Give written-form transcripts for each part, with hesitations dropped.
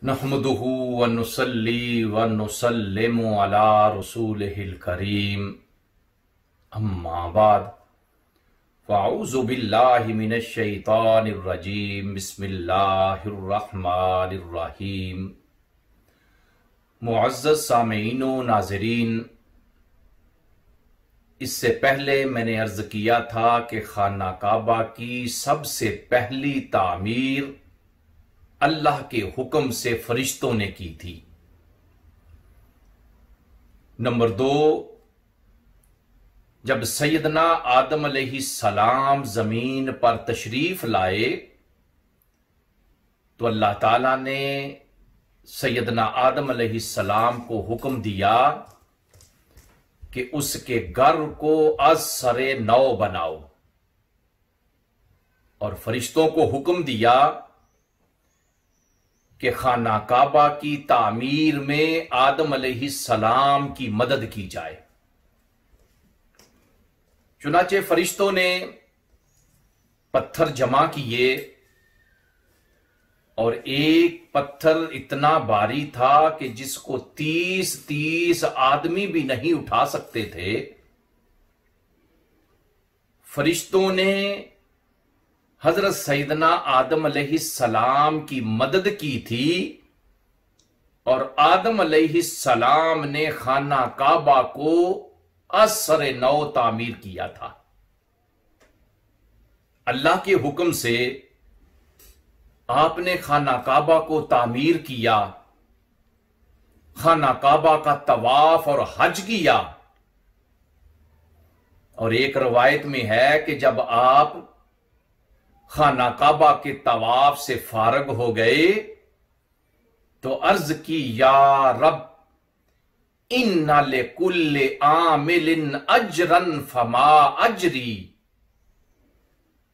नहमदुहु व नुसल्ली व नुसल्लिमु अला रसूलिहिल करीम अम्मा बाद फ़अऊज़ु बिल्लाहि मिनश शैतानिर रजीम बिस्मिल्लाहिर रहमानिर रहीम। मुअज़्ज़ज़ सामीईन व नाज़रीन, इससे पहले मैंने अर्ज किया था कि खाना काबा की सबसे पहली तामीर अल्लाह के हुक्म से फरिश्तों ने की थी। नंबर 2, जब सैयदना आदम अलैहिस्सलाम जमीन पर तशरीफ लाए तो अल्लाह ताला ने सैयदना आदम अलैहिस्सलाम को हुक्म दिया कि उसके घर को असरे नौ बनाओ, और फरिश्तों को हुक्म दिया कि खाना काबा की तामीर में आदम अलैहिस्सलाम की मदद की जाए। चुनाचे फरिश्तों ने पत्थर जमा किए और एक पत्थर इतना भारी था कि जिसको 30 आदमी भी नहीं उठा सकते थे। फरिश्तों ने हजरत सैयदना आदम अलैहिस्सलाम की मदद की थी और आदम अलैहिस्सलाम ने खाना काबा को असरे नौ तामीर किया था। अल्लाह के हुक्म से आपने खाना काबा को तामीर किया, खाना काबा का तवाफ और हज किया। और एक रवायत में है कि जब आप खाना काबा के तवाफ से फारग हो गए तो अर्ज की, या रब इन्ना लिकुल्लि आमिलिन अजरन फमा अजरी।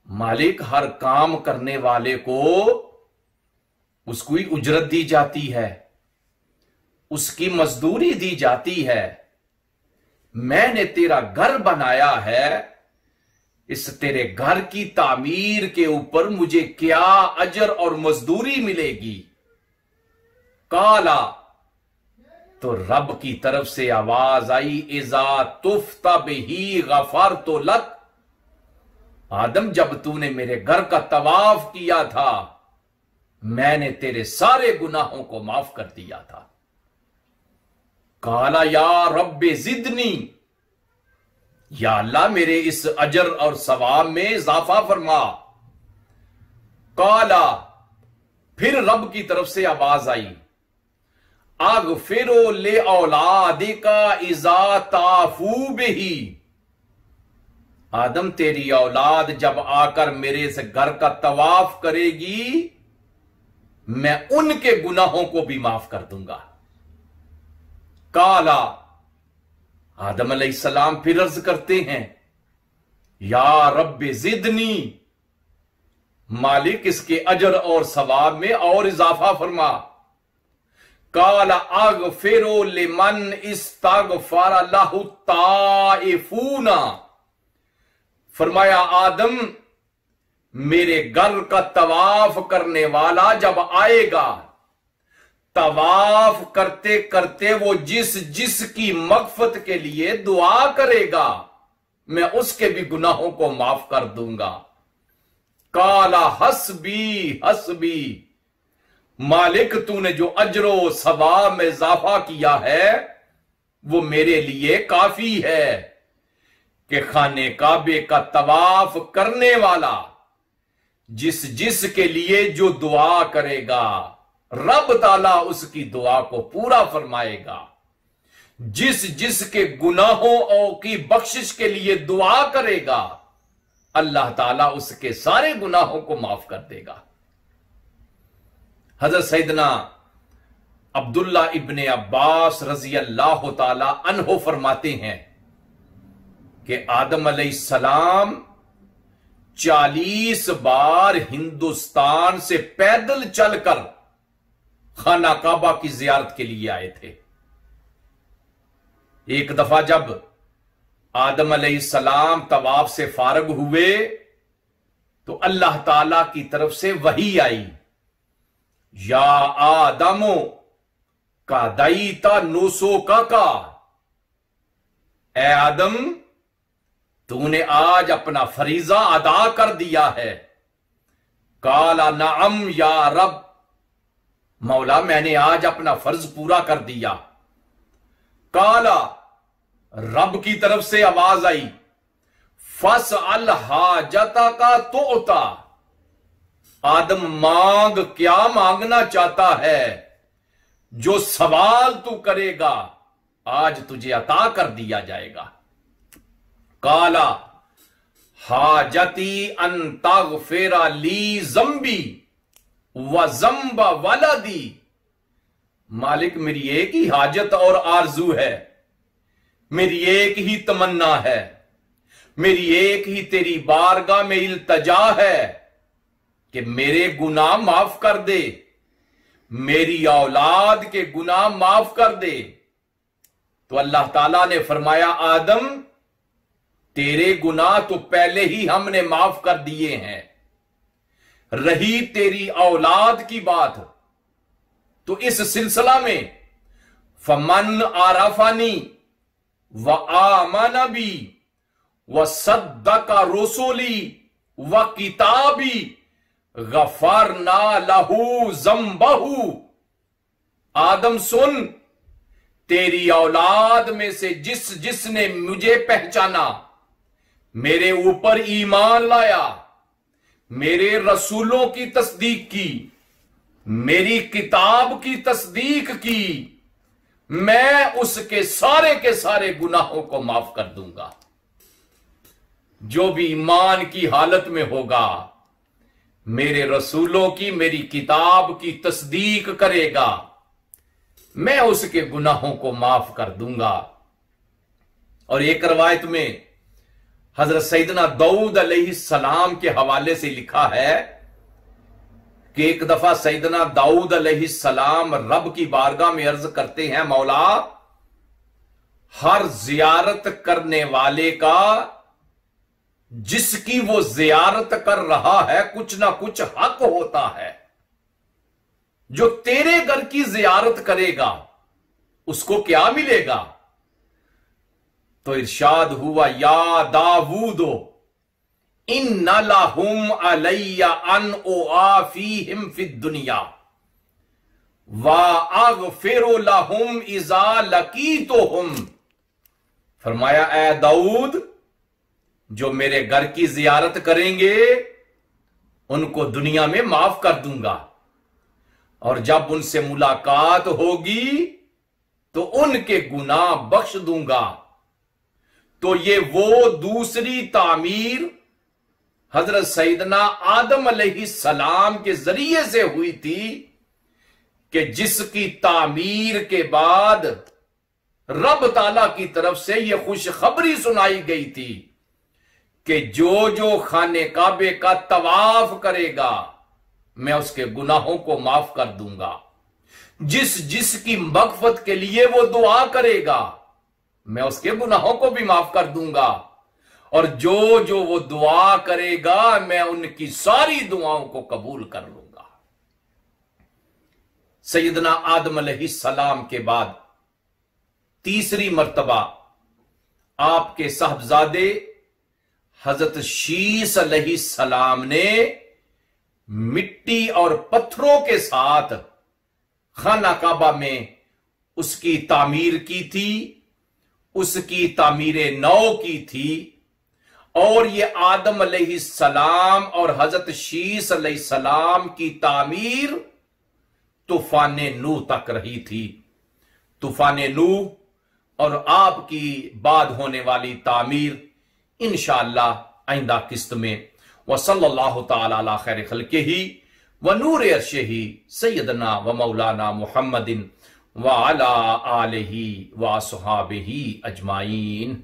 मालिक, हर काम करने वाले को उसको ही उजरत दी जाती है, उसकी मजदूरी दी जाती है। मैंने तेरा घर बनाया है, इस तेरे घर की तामीर के ऊपर मुझे क्या अजर और मजदूरी मिलेगी? काला, तो रब की तरफ से आवाज आई, इज़ा तुफ्ता बिही गफरतु लक। आदम, जब तूने मेरे घर का तवाफ किया था मैंने तेरे सारे गुनाहों को माफ कर दिया था। काला या रब्बे जिदनी, या अल्लाह मेरे इस अजर और सवाब में इजाफा फरमा। काला, फिर रब की तरफ से आवाज आई, अगफिरो ले औलादिका इज़ा ताफू बिही। आदम, तेरी औलाद जब आकर मेरे इस घर का तवाफ करेगी मैं उनके गुनाहों को भी माफ कर दूंगा। काला, आदम अलैहिस्सलाम फिर अर्ज करते हैं, या रब्बे जिदनी, मालिक इसके अजर और सवाब में और इजाफा फरमा। काला अगफिरो लिमन इस्तगफर लहु ताइफूना। फरमाया, आदम, मेरे घर का तवाफ करने वाला जब आएगा, तवाफ करते करते वो जिस जिसकी मगफरत के लिए दुआ करेगा मैं उसके भी गुनाहों को माफ कर दूंगा। काला हस्बी हस्बी, मालिक तूने जो अजरो सवाब में इजाफा किया है वो मेरे लिए काफी है कि खाने काबे का तवाफ करने वाला जिस जिस के लिए जो दुआ करेगा रब ताला उसकी दुआ को पूरा फरमाएगा। जिस जिस के गुनाहों की बख्शिश के लिए दुआ करेगा अल्लाह ताला उसके सारे गुनाहों को माफ कर देगा। हजरत सैयदना अब्दुल्ला इब्ने अब्बास रजी अल्लाह ताला अन्हो फरमाते हैं कि आदम अलैहिस्सलाम 40 बार हिंदुस्तान से पैदल चलकर खाना काबा की जियारत के लिए आए थे। एक दफा जब आदम अलैहिस्सलाम तवाफ से फारग हुए तो अल्लाह ताला की तरफ से वही आई, या आदमो का दाईता नोसो का ए आदम, तूने आज अपना फरीजा अदा कर दिया है। काला नाम या रब, मौला मैंने आज अपना फर्ज पूरा कर दिया। काला, रब की तरफ से आवाज आई, फस अल हाजता का तोता, आदम मांग, क्या मांगना चाहता है, जो सवाल तू करेगा आज तुझे अता कर दिया जाएगा। काला हाजती अन तगफिरा ली जम्बी व जम्ब वलदी, मालिक मेरी एक ही हाजत और आरजू है, मेरी एक ही तमन्ना है, मेरी एक ही तेरी बारगाह में इल्तजा है कि मेरे गुनाह माफ कर दे, मेरी औलाद के गुनाह माफ कर दे। तो अल्लाह ताला ने फरमाया, आदम तेरे गुनाह तो पहले ही हमने माफ कर दिए हैं, रही तेरी औलाद की बात तो इस सिलसिला में फमन आराफानी व आमन बी व सद्दका रसूली व किताबी गफरना लहू ज़म्बहू। आदम सुन, तेरी औलाद में से जिसने मुझे पहचाना, मेरे ऊपर ईमान लाया, मेरे रसूलों की तस्दीक की, मेरी किताब की तस्दीक की, मैं उसके सारे के सारे गुनाहों को माफ कर दूंगा। जो भी ईमान की हालत में होगा, मेरे रसूलों की, मेरी किताब की तस्दीक करेगा, मैं उसके गुनाहों को माफ कर दूंगा। और एक रवायत में हजरत सैयदना दाऊद अलैहिस्सलाम के हवाले से लिखा है कि एक दफा सैयदना दाऊद अलैहिस्सलाम रब की बारगाह में अर्ज करते हैं, मौला हर जियारत करने वाले का, जिसकी वो जियारत कर रहा है, कुछ ना कुछ हक होता है। जो तेरे घर की जियारत करेगा उसको क्या मिलेगा? तो इरशाद हुआ, या दाऊदो इन्ना लहुम अलैया अन ओआफीहिम फिद दुनिया व अगफिरु लहुम इज़ा लकीतुहुम। फरमाया, ए दाऊद, जो मेरे घर की जियारत करेंगे उनको दुनिया में माफ कर दूंगा, और जब उनसे मुलाकात होगी तो उनके गुनाह बख्श दूंगा। तो ये वो दूसरी तामीर हजरत सैयदना आदम अलैहिस्सलाम के जरिए से हुई थी कि जिसकी तामीर के बाद रब ताला की तरफ से यह खुशखबरी सुनाई गई थी कि जो जो खाने काबे का तवाफ करेगा मैं उसके गुनाहों को माफ कर दूंगा, जिसकी मगफरत के लिए वो दुआ करेगा मैं उसके गुनाहों को भी माफ कर दूंगा, और जो जो वो दुआ करेगा मैं उनकी सारी दुआओं को कबूल कर लूंगा। सैयदना आदम अलैहिस्सलाम के बाद तीसरी मर्तबा आपके साहबजादे हजरत शीस अलैहिस्सलाम ने मिट्टी और पत्थरों के साथ खाना काबा में उसकी तामीर की थी, उसकी तामीर नौ की थी। और ये आदम अलैहिस्सलाम और हजरत शीस अलैहिस्सलाम की तामीर तूफान नूह तक रही थी। तूफान नूह और आपकी बाद होने वाली तामीर इंशाअल्लाह आइंदा किस्त में। व सल्लल्लाहु तआला अला खैर खल्किही व नूर अर्शिही सय्यदना व मौलाना मुहम्मदिन व अला आलिही व अस्हाबिही अजमाइन।